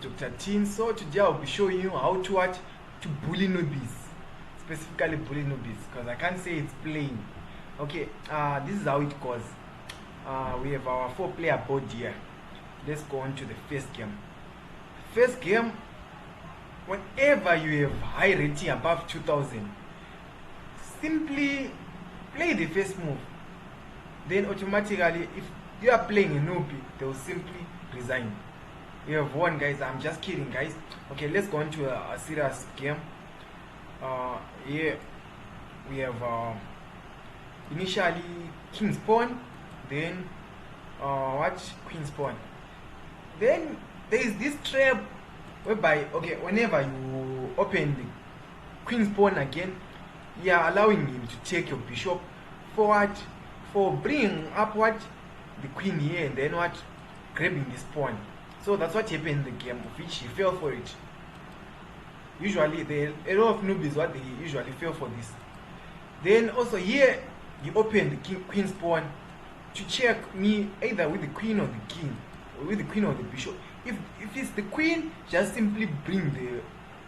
with Dr. Tin. So today I'll be showing you how to bully newbies, specifically bully newbies, because I can't say it's playing. Okay, this is how it goes. We have our 4-player board here. Let's go on to the first game. First game, whenever you have high rating above 2000, simply play the first move. Then automatically, if you are playing a newbie, they will simply resign. You have won, guys. I'm just kidding, guys. Okay, let's go on to a serious game. Here we have initially king's pawn, then queen's pawn. Then there is this trap whereby, okay, whenever you open the queen's pawn again, you are allowing him to take your bishop forward for bringing upward the queen here, and then grabbing this pawn. So that's what happened in the game, of which he fell for it. Usually a lot of newbies, what they usually fell for this. Then also here you open the queen's pawn to check me either with the queen or the king, or with the queen or the bishop. If it's the queen, just simply bring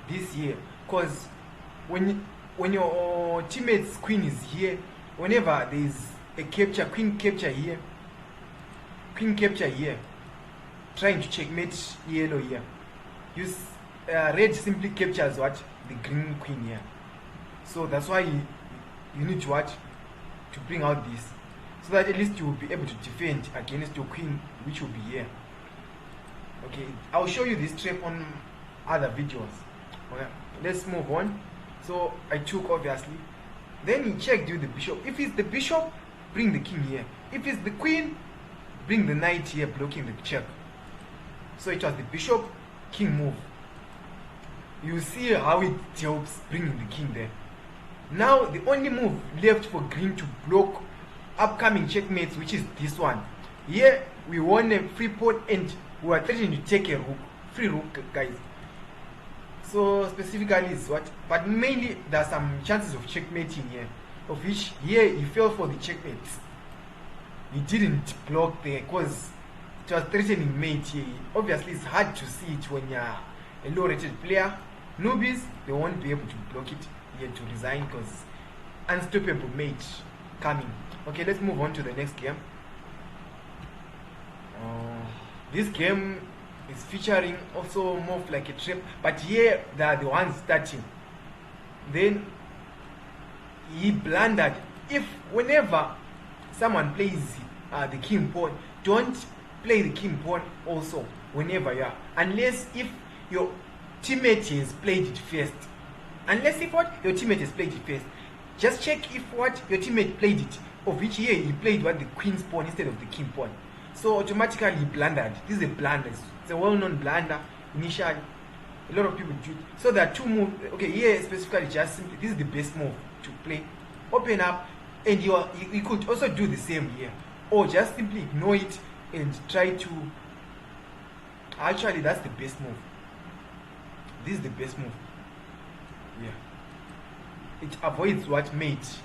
this here, because when your teammate's queen is here, whenever there is a capture, queen capture here, trying to checkmate yellow here, red simply captures the green queen here. So that's why you need to bring out this, so that at least you will be able to defend against your queen, which will be here. Okay, I'll show you this trap on other videos. Okay, let's move on. So I took, obviously. Then he checked with the bishop. If it's the bishop, bring the king here. If it's the queen, bring the knight here, blocking the check. So it was the bishop king move. You see how it helps bringing the king there. Now the only move left for green to block upcoming checkmates, which is this one. Here we won a free pawn and we are threatening to take a rook, free rook, guys. So specifically is but mainly there are some chances of checkmating here, of which here he fell for the checkmates. He didn't block there because it was threatening mate here. Obviously it's hard to see it when you're a low rated player. Newbies, they won't be able to block it here to resign because unstoppable mate coming. Okay, let's move on to the next game. This game is featuring also more of like a trap, but here they are the ones starting. Then he blundered. Whenever someone plays the king pawn, don't play the king pawn also whenever you are, unless if your teammate has played it first. Unless if your teammate has played it first, just check if your teammate played it, of which here he played the queen's pawn instead of the king pawn. So automatically he blundered. This is a blunder. It's a well-known blunder initially. A lot of people do it. So there are two moves. Okay, here specifically just simply, this is the best move to play. Open up, and you could also do the same here, or just simply ignore it and try to. Actually, that's the best move. This is the best move. Yeah. It avoids mate.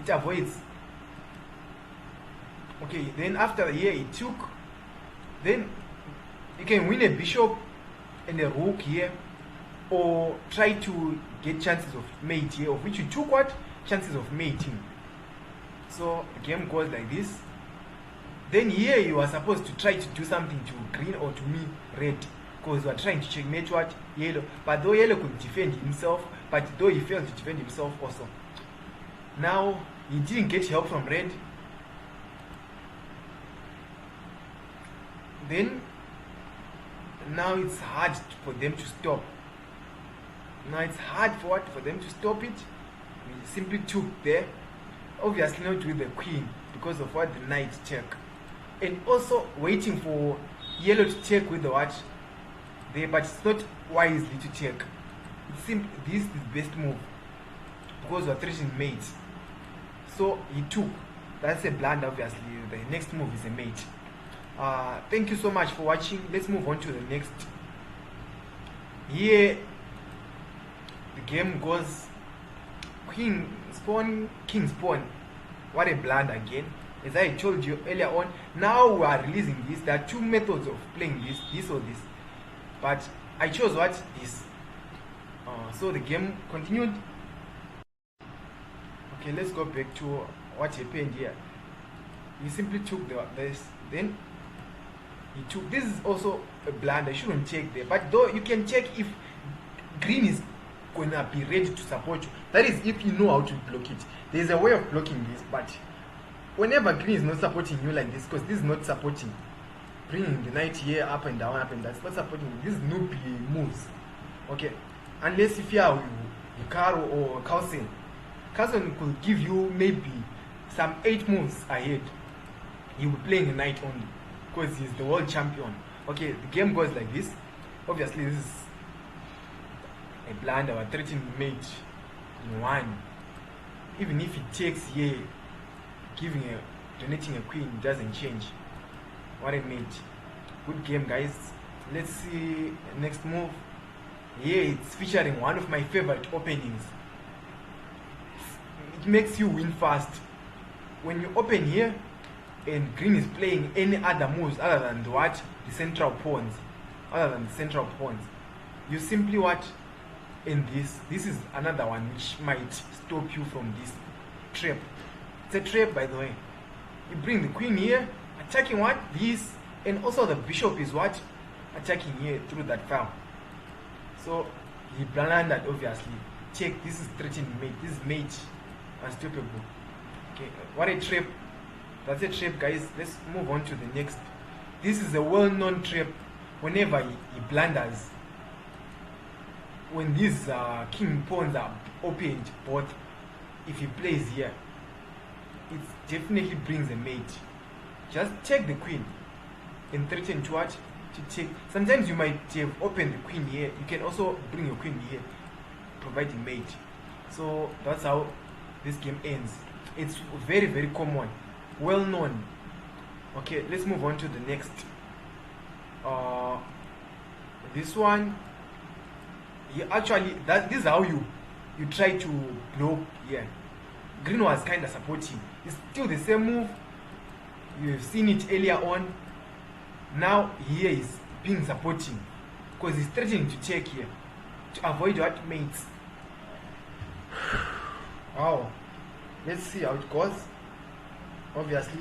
It avoids. Okay, then after here he took, then you can win a bishop and a rook here, or try to get chances of mate here, of which you took chances of mating. So the game goes like this. Then here you are supposed to try to do something to green or to me red, because you are trying to checkmate yellow. But though yellow could defend himself, but though he failed to defend himself also. Now he didn't get help from red. Then now it's hard for them to stop. Now it's hard for them to stop it. We simply took there, obviously not with the queen because of the knight check, and also waiting for yellow to check with the there, but it's not wisely to check. It's simply this is the best move because we're threatening mates. So he took. That's a blunder. Obviously the next move is a mate. Thank you so much for watching. Let's move on to the next. Here the game goes queen's pawn, king's pawn. What a blunder again. As I told you earlier on, now we are releasing this. There are two methods of playing this or this. but I chose what? This. So the game continued. Okay, let's go back to what happened here. He simply took this, then he took, this is also a blunder. You shouldn't check there, but though you can check if green is gonna be ready to support you. That is if you know how to block it. There's a way of blocking this, but whenever green is not supporting you like this, because this is not supporting, bringing the knight here up and down, it's not supporting. This noob moves, okay, unless if you are Hikaru or Carlsen could give you maybe some 8 moves ahead. He will be playing the knight only because he's the world champion. Okay, the game goes like this. Obviously this is a blunder. We're threatening mate in 1. Even if he takes here, donating a queen doesn't change. What a mate. Good game, guys. Let's see next move. Here it's featuring one of my favorite openings. It makes you win fast. When you open here and green is playing any other moves other than the central pawns, you simply in this is another one which might stop you from this trap. It's a trap, by the way. You bring the queen here, attacking this, and also the bishop is attacking here through that file. So he blundered, obviously. Check, this is threatening mate. This is mate unstoppable. Okay, what a trap. That's a trap, guys. Let's move on to the next. This is a well-known trap. Whenever he blunders, when these king pawns are opened, but if he plays here, it definitely brings a mate. Just take the queen and threaten to take. Sometimes you might have opened the queen here. You can also bring your queen here, providing mate. So that's how this game ends. It's very, very common, well known. Okay, let's move on to the next. This one, this is how you try to block here. Green was kind of supporting. It's still the same move. You have seen it earlier on. Now here is being supporting because he's threatening to check here to avoid mates. Wow. Let's see how it goes. Obviously,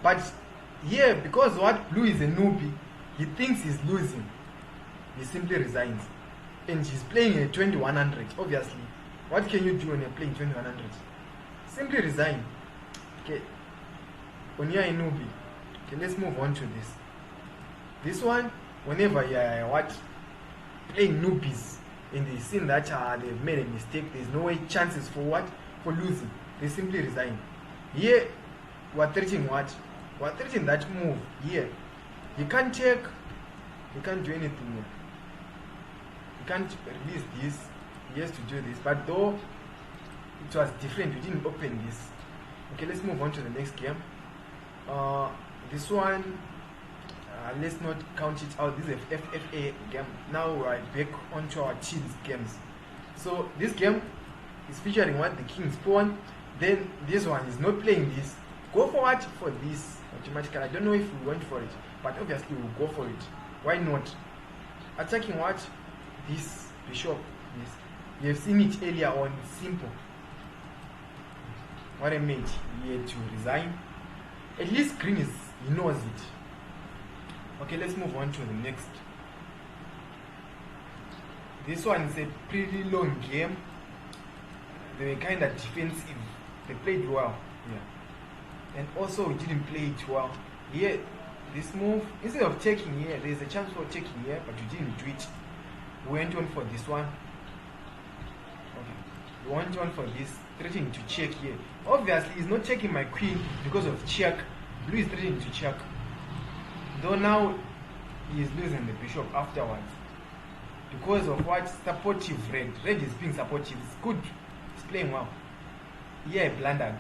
but here, because blue is a newbie, he thinks he's losing. He simply resigns, and he's playing a 2100. Obviously, what can you do when you're playing 2100? Simply resign. Okay, when you're a newbie. Okay, let's move on to this. This one, whenever you're playing newbies and they see that they've made a mistake, there's no way chances for losing. They simply resign. Here, we're threatening we're threatening that move here. You can't check, you can't do anything here. You can't release this. He has to do this, but though it was different, we didn't open this. Okay, let's move on to the next game. This one, let's not count it out. This is a FFA game. Now we're back onto our cheese games. So this game is featuring the king's pawn. Then this one is not playing this. Go for for this automatically. I don't know if we went for it, but obviously we'll go for it. Why not? Attacking this bishop. This you have seen it earlier on. Simple. What I made here to resign. At least green he knows it. Okay, let's move on to the next. This one is a pretty long game. They were kind of defensive. They played well, yeah. And also we didn't play it well. Here, this move, instead of taking here, there's a chance for taking here, but we didn't do it. We went on for this one. Okay. We went on for this, threatening to check here. Obviously, he's not checking my queen because of check. Blue is threatening to check. Though now he is losing the bishop afterwards. Because of supportive red. Red is being supportive. It's good. It's playing well. Yeah, I blundered.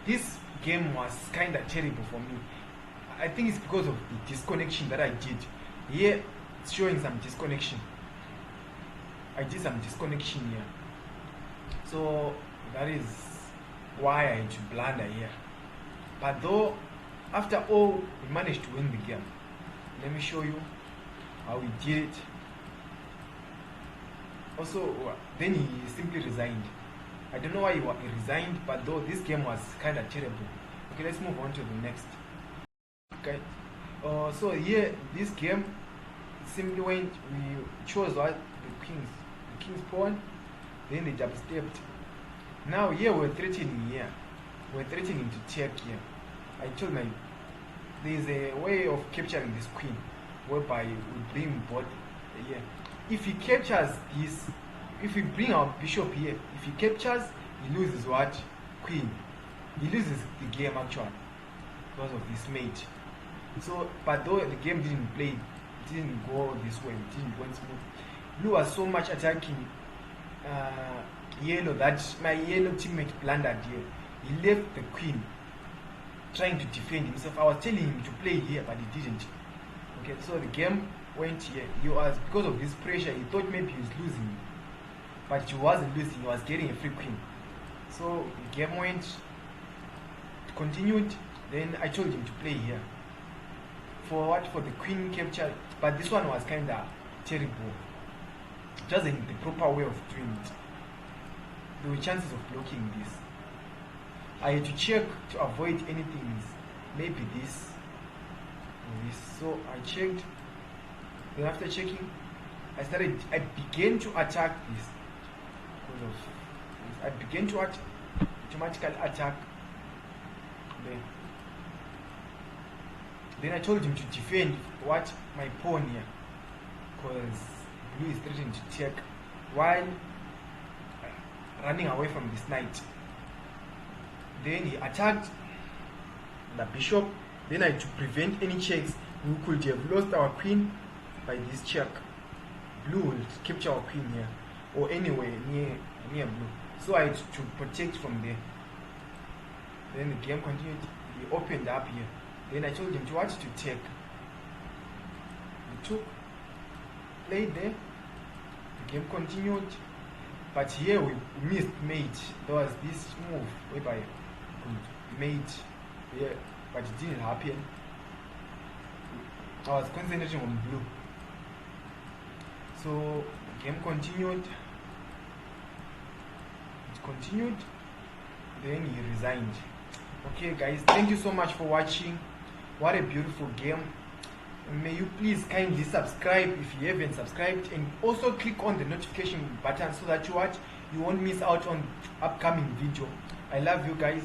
This game was kind of terrible for me. I think it's because of the disconnection that I did. Here, it's showing some disconnection. I did some disconnection here. So, that is why I had to blunder here. But though, after all, we managed to win the game. Let me show you. how he did it. Also, then he simply resigned. I don't know why he resigned, but though this game was kind of terrible. Okay, let's move on to the next. Okay, so here this game simply went. We chose what the king's pawn. Then they jump stepped. Now here we're threatening here. We're threatening to take here. I told my there's a way of capturing this queen, whereby we bring both here. If he captures this, if we bring our bishop here, if he captures, he loses what? Queen. He loses the game actually because of this mate. So, but though the game didn't go this way, it didn't go smooth. Blue was so much attacking yellow that my yellow teammate blundered here. He left the queen trying to defend himself. I was telling him to play here, but he didn't. Okay, so the game went here. He was, because of this pressure, he thought maybe he was losing, but he wasn't losing. He was getting a free queen. So the game went, continued. Then I told him to play here for what? For the queen capture. But this one was kind of terrible. Just in the proper way of doing it. There were chances of blocking this. I had to check to avoid anything. Maybe this or this. So I checked. Then after checking, I began to attack this. Because of this. I began to automatically attack. Then I told him to defend what? My pawn here. Because blue is threatening to take while running away from this knight. Then he attacked the bishop. Then I had to prevent any checks. We could have lost our queen by this check. Blue will capture our queen here or anywhere near blue. So I had to protect from there. Then the game continued. He opened up here. Then I told him to what? To take. He took, played there. The game continued. But here we missed mate. There was this move whereby we mate here, but it didn't happen. I was concentrating on blue. So the game continued. It continued. Then he resigned. Okay guys, thank you so much for watching. What a beautiful game. May you please kindly subscribe if you haven't subscribed, and also click on the notification button so that you won't miss out on upcoming video. I love you guys.